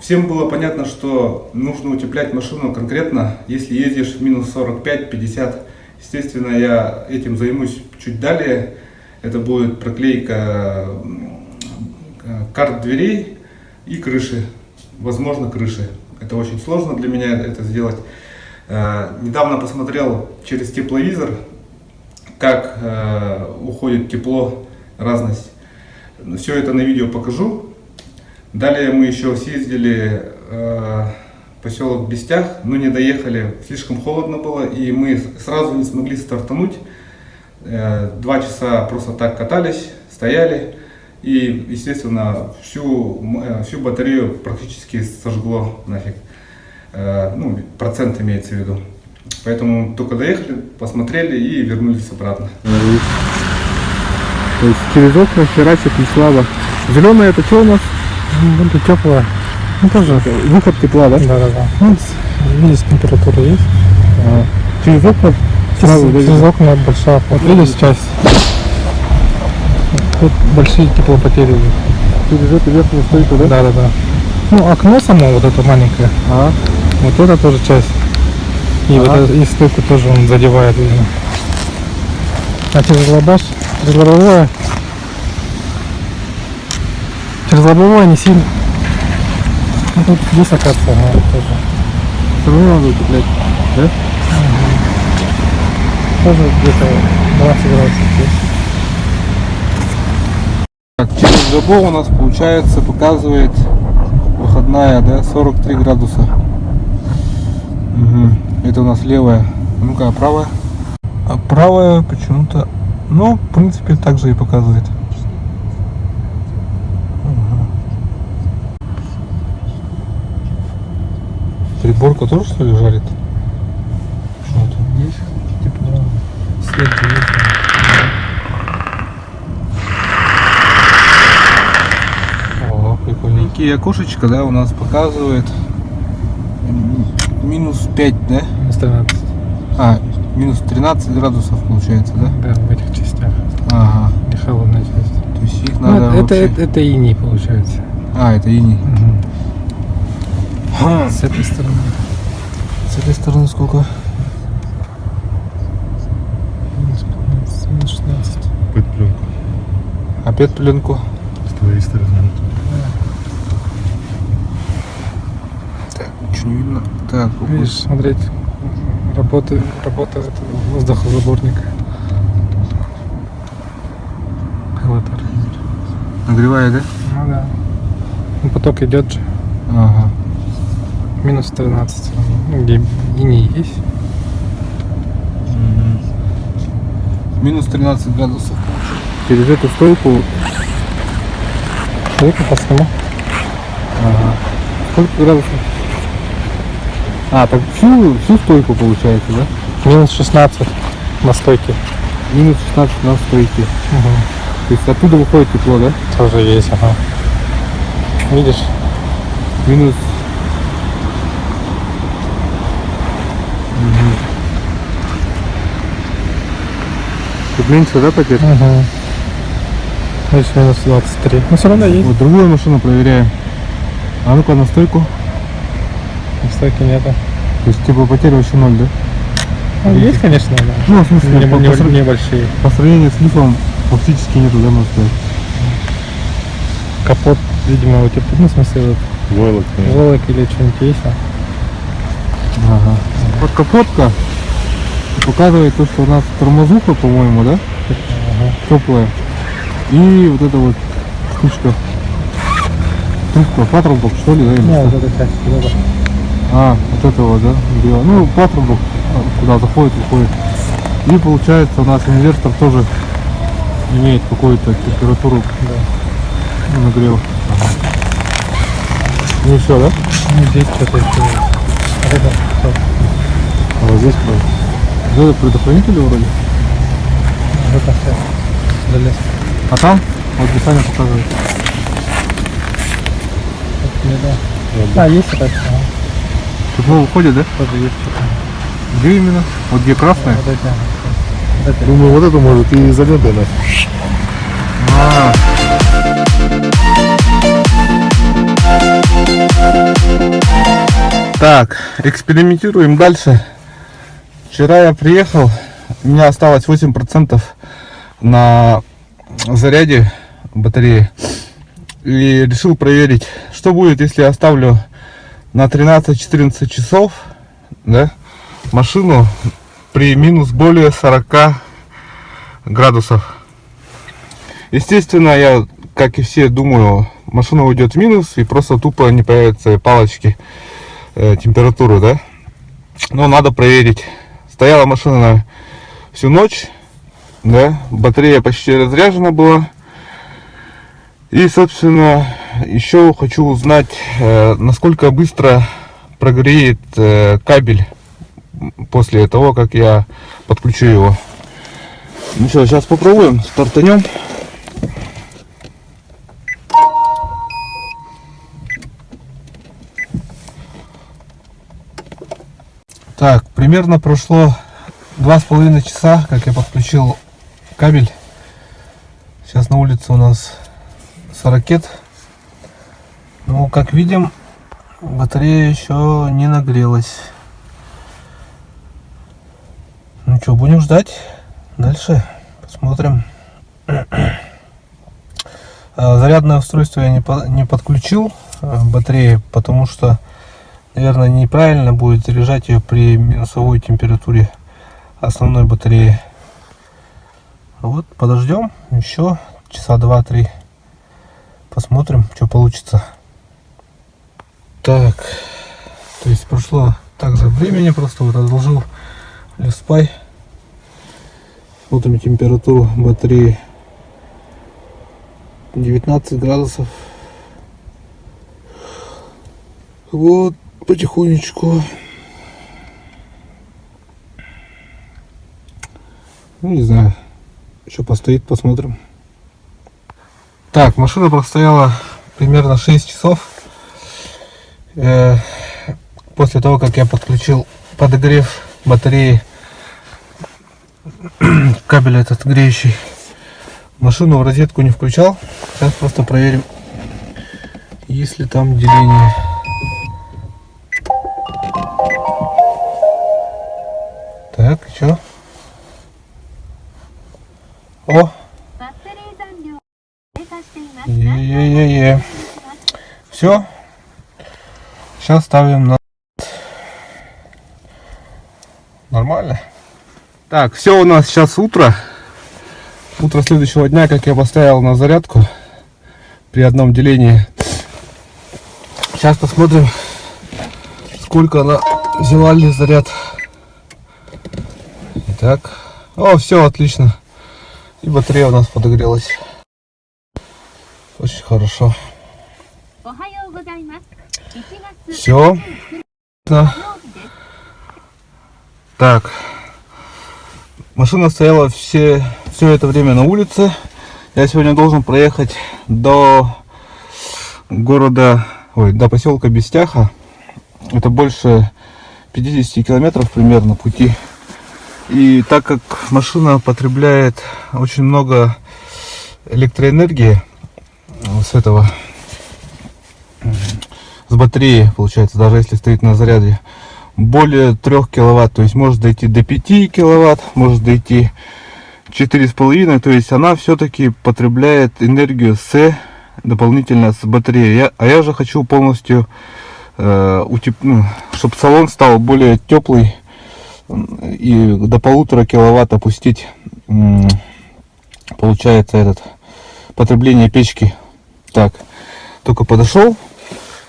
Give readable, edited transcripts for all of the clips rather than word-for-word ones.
всем было понятно, что нужно утеплять машину конкретно, если ездишь в минус 45-50. Естественно, я этим займусь чуть далее. Это будет проклейка карт дверей и крыши, возможно, крыши. Это очень сложно для меня это сделать. Недавно посмотрел через тепловизор, как уходит тепло, разность. Все это на видео покажу. Далее мы еще съездили в поселок Бестях, но не доехали, слишком холодно было, и мы сразу не смогли стартануть. 2 часа просто так катались, стояли, и, естественно, всю батарею практически сожгло нафиг. Ну, процент имеется в виду. Поэтому только доехали, посмотрели и вернулись обратно. То есть через окна херачит не слабо. Зеленое это что у нас? Будет теплое. Ну тоже Выход тепла, да? Да. Ну, видишь, температура есть. Через окна сразу Через окна большая. Вот видишь часть. Тут большие теплопотери. через эту верхнюю стойку, да? Да. Ну, окно само вот это маленькое. Вот это тоже часть. И вот это, и стойку тоже он задевает, видимо. А через лобовое не сильно. Ну, тут есть акация, но тоже. Все равно надо утеплять, да? Тоже где-то 20 градусов есть. Так, через забор у нас получается показывает выходная, да, 43 градуса. Это у нас левая. Ну-ка, а правая? А правая почему-то, ну, в принципе, так же и показывает. Приборка тоже, что ли, жарит? Что-то есть, типа, свет есть. О, прикольненькие окошечко, да, у нас показывает минус 5, да? Минус 13. Минус 13 градусов получается, да? Да, в этих частях. Ага. Не холодная часть. То есть их Ну, надо вообще... это иней получается. это иней. С этой стороны. С этой стороны сколько? Минус 15, минус 16. Пленку. Опять пленку. С твоей стороны. Так, ничего не видно. Так, Видишь, смотреть, работает воздухозаборник. Элатор. нагревает, да? Ну да. Ну, поток идет же. Ага. Минус 13. Ну, где иней есть. Минус 13 градусов. Через эту стойку. Стойка по всему. Сколько градусов? Так всю стойку получается, да? Минус 16 на стойке. Минус 16 на стойке. То есть оттуда выходит тепло, да? Тоже есть, ага. Видишь? Минус. Тут меньше, да, потерь? Видишь, минус 23. Ну, все равно есть. Вот другую машину проверяем. А ну-ка на стойку. На стойке нету. То есть типа потерь вообще 0, да? Ну, есть, конечно, да. Ну, в смысле, Небольшие. по сравнению с лифом фактически нету, да, можно сказать. Капот, видимо, вот типа, ну, в смысле, вот, Войлок. волок или что-нибудь есть. Ага. Вот капотка показывает то, что у нас тормозуха, по-моему, да? Теплая. И вот эта вот штучка. Трубка, патрубок, что ли, да? Ну, вот эта часть, да. Вот это вот, да? Белая. Ну, патрубок, куда заходит, выходит. И получается у нас инвертор тоже имеет какую-то температуру, нагрев. Не все, да? Ну, здесь что-то еще есть. Вот это всё. Вот здесь это предохранители вроде. Вот это все. Залез. А там вот описание показывает. Есть это. Тепло выходит, да? Тоже есть что-то. Где именно? Вот где красное? Вот это. Вот это. Думаю, вот это может и изолентой нафиг. Так, экспериментируем дальше. Вчера я приехал, у меня осталось 8% на заряде батареи. И решил проверить, что будет, если я оставлю на 13-14 часов, да, машину при минус более 40 градусов. Естественно, я, как и все, думаю, машина уйдет в минус и просто тупо не появятся палочки температуры, да. Но надо проверить. Стояла машина всю ночь, да, батарея почти разряжена была. И, собственно, еще хочу узнать, насколько быстро прогреет кабель после того, как я подключу его. Ну что, сейчас попробуем, стартанем. Так, примерно прошло 2,5 часа, как я подключил кабель. Сейчас на улице у нас 40. Ну, как видим, батарея еще не нагрелась. Ну что, будем ждать. Дальше посмотрим. Зарядное устройство я не подключил батареи, потому что, наверное, неправильно будет заряжать ее при минусовой температуре основной батареи. Вот, подождем еще часа 2-3. Посмотрим, что получится. Так, то есть прошло также времени, просто вот отложил LiveSpy. Смотрим температуру батареи. 19 градусов. Вот, потихонечку. Ну, не знаю. Еще постоит, посмотрим. Так, машина простояла примерно 6 часов. После того, как я подключил подогрев батареи, кабель этот греющий, машину в розетку не включал. Сейчас просто проверим, есть ли там деление. Так, что? О! Все. Сейчас ставим на... Нормально. Так, все, у нас сейчас утро. Утро следующего дня, как я поставил на зарядку при одном делении. Сейчас посмотрим, сколько она взяла ли заряд. Итак, о, все отлично. И батарея у нас подогрелась. Очень хорошо. Все. Так. Машина стояла все это время на улице. Я сегодня должен проехать до города, до поселка Бестяха. Это больше 50 километров примерно пути. И так как машина потребляет очень много электроэнергии с батареи, получается, даже если стоит на заряде, более 3 киловатт, то есть может дойти до 5 киловатт, может дойти 4,5, то есть она все-таки потребляет энергию дополнительно с батареи. Я же хочу полностью, чтобы салон стал более теплый и до 1,5 киловатт опустить, получается, потребление печки. Так, только подошел.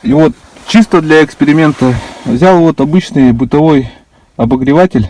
И вот чисто для эксперимента взял вот обычный бытовой обогреватель,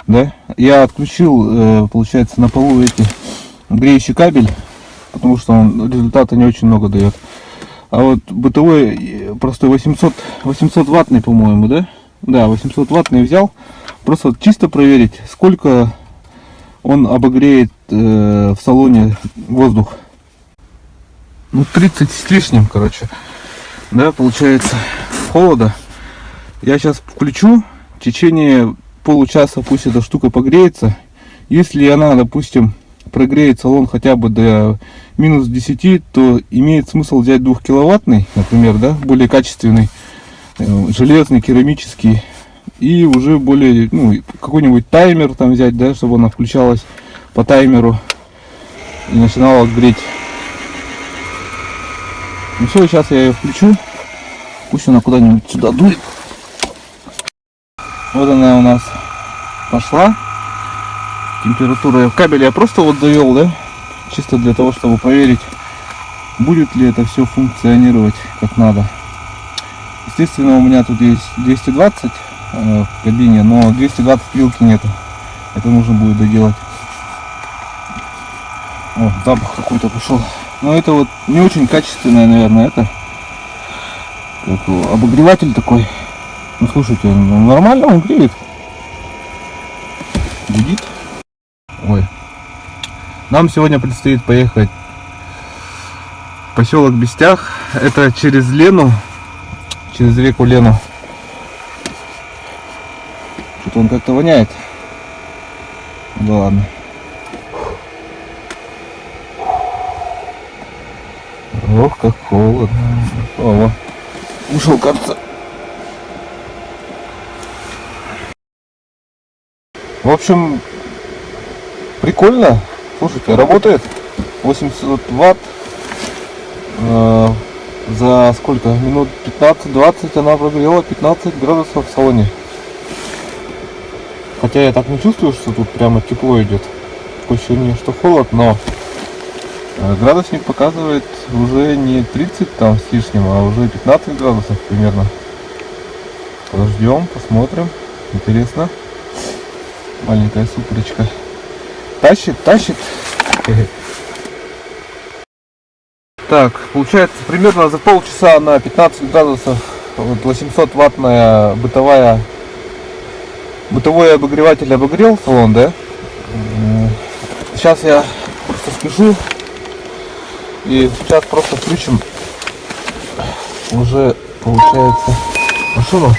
да, я отключил, получается, на полу греющий кабель, потому что он результата не очень много дает. А вот бытовой простой 800 ваттный, по-моему, да? Да, 800 ваттный взял, просто чисто проверить, сколько он обогреет в салоне воздух. Ну, 30 с лишним, короче. Да, получается, холода. Я сейчас включу, в течение получаса пусть эта штука погреется. Если она, допустим, прогреет салон хотя бы до минус 10, то имеет смысл взять 2 киловаттный, например, да, более качественный. железный, керамический. И уже более, ну, какой-нибудь таймер там взять, да, чтобы она включалась по таймеру и начинала греть. Ну все, сейчас я ее включу. Пусть она куда-нибудь сюда дует. Вот она у нас пошла. Температура в кабеле я просто вот завел, да, чисто для того, чтобы проверить, будет ли это все функционировать как надо. Естественно, у меня тут есть 220 в кабине, но 220 вилки нету. Это нужно будет доделать. О, запах какой-то пошел. Но это вот не очень качественное, наверное, это как обогреватель такой. Ну слушайте, он нормально, он греет. Гудит. Ой. Нам сегодня предстоит поехать в поселок Бестях. Это через Лену, через реку Лену. Что-то он как-то воняет. Да ладно. Ох, как холодно. О, ушел, кажется. В общем, прикольно. Слушайте, работает 80 ватт. За сколько? Минут 15-20 она прогрела 15 градусов в салоне. Хотя я так не чувствую, что тут прямо тепло идет. Такое ощущение, что холод, но градусник показывает уже не 30 там с лишним, а уже 15 градусов примерно. Подождем, посмотрим. Интересно. Маленькая суперочка. Тащит. Так, получается примерно за полчаса на 15 градусов вот 800-ваттная бытовой обогреватель обогрел салон, да? Сейчас я просто спешу и сейчас просто включим уже, получается, машину.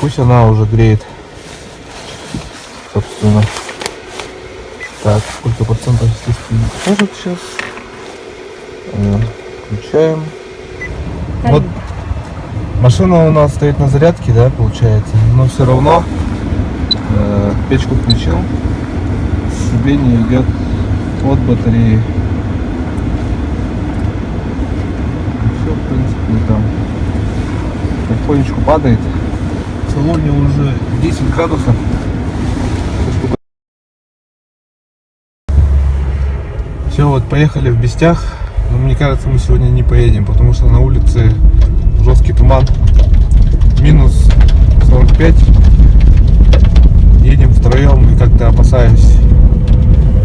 Пусть она уже греет, собственно. Так, сколько процентов, естественно, покажет сейчас. Включаем. Вот машина у нас стоит на зарядке, да, получается, но все равно печку включил, сцепление идет от батареи. Все, в принципе, там потихонечку падает. В салоне уже 10 градусов. Все, вот поехали в Бестях. Но мне кажется, мы сегодня не поедем, потому что на улице жесткий туман. Минус 45. Едем втроем и как-то опасаюсь.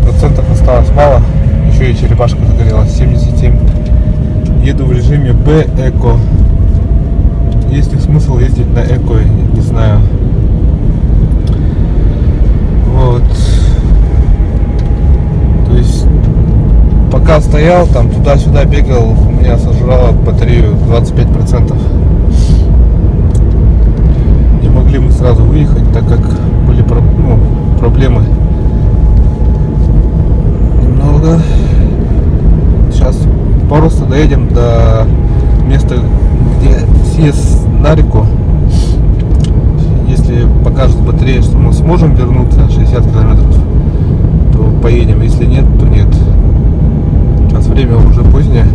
Процентов осталось мало. Еще и черепашка загорелась. 77. Еду в режиме Б Эко. Есть ли смысл ездить на Эко? Не знаю. Вот. То есть пока стоял, там туда-сюда бегал, у меня сожрало батарею 25%. Не могли мы сразу выехать, так как были проблемы. Немного. Сейчас просто доедем до места, где съезд на реку. Если покажет батарея, что мы сможем вернуться 60 километров, то поедем. Если нет, то нет. Сейчас время уже позднее.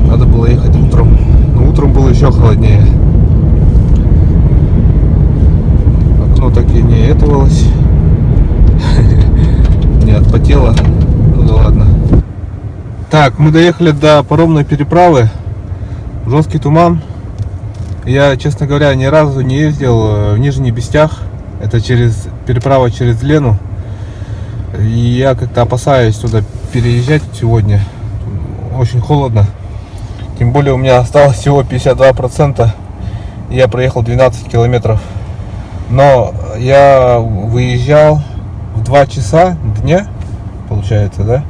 Надо было ехать утром. Но утром было еще холоднее. Окно так и не этовалось. Не отпотело. Ну да ладно. Так, мы доехали до паромной переправы. Жесткий туман. Я, честно говоря, ни разу не ездил в Нижний Бестях. Это переправа через Лену. И я как-то опасаюсь туда переезжать сегодня. Очень холодно. Тем более у меня осталось всего 52%. И я проехал 12 километров. Но я выезжал в 2 часа дня, получается, да?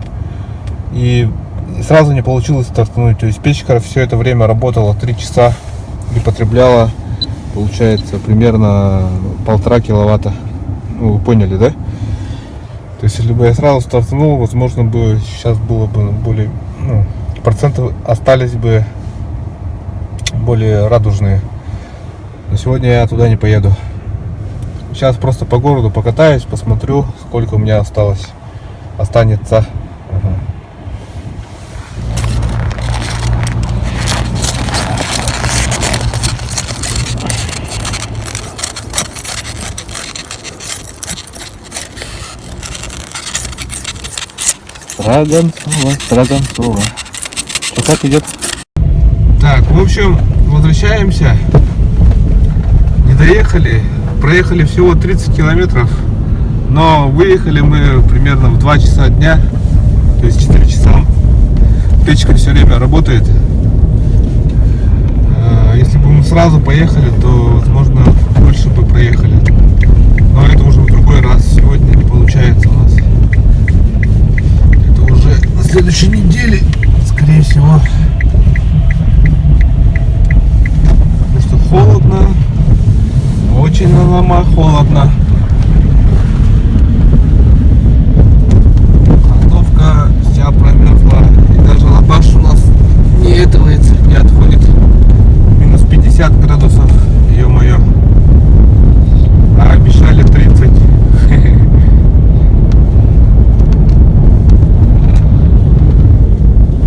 И сразу не получилось стартануть. То есть печка все это время работала 3 часа и потребляла, получается, примерно 1,5 киловатта. Ну, вы поняли, да? То есть, если бы я сразу стартанул, возможно бы сейчас было бы более, проценты остались бы более радужные. Но сегодня я туда не поеду. Сейчас просто по городу покатаюсь, посмотрю, сколько у меня останется. Ага. Строганцово. Что, как идет? Так, в общем, возвращаемся. Не доехали. Проехали всего 30 километров. Но выехали мы примерно в 2 часа дня. То есть 4 часа. Печка все время работает. Если бы мы сразу поехали, то, возможно, больше бы проехали. Но это уже в другой раз. Сегодня не получается у нас. Это уже на следующей неделе, скорее всего. Потому что холодно. Очень на ломах холодно. Остановка вся промерзла. И даже лабаш у нас не отходит. Минус 50 градусов. Ё-моё. А обещали 30.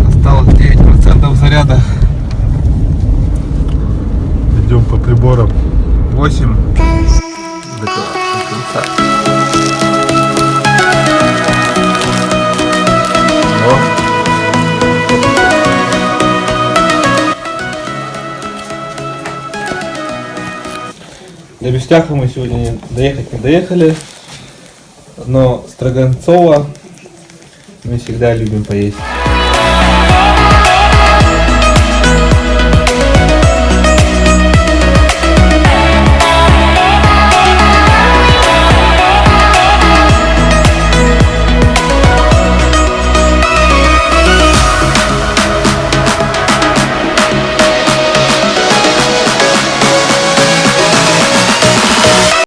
Осталось 9% заряда. Идем по приборам. 8. До Бестяха мы сегодня доехать не доехали, но Строганцово мы всегда любим поесть.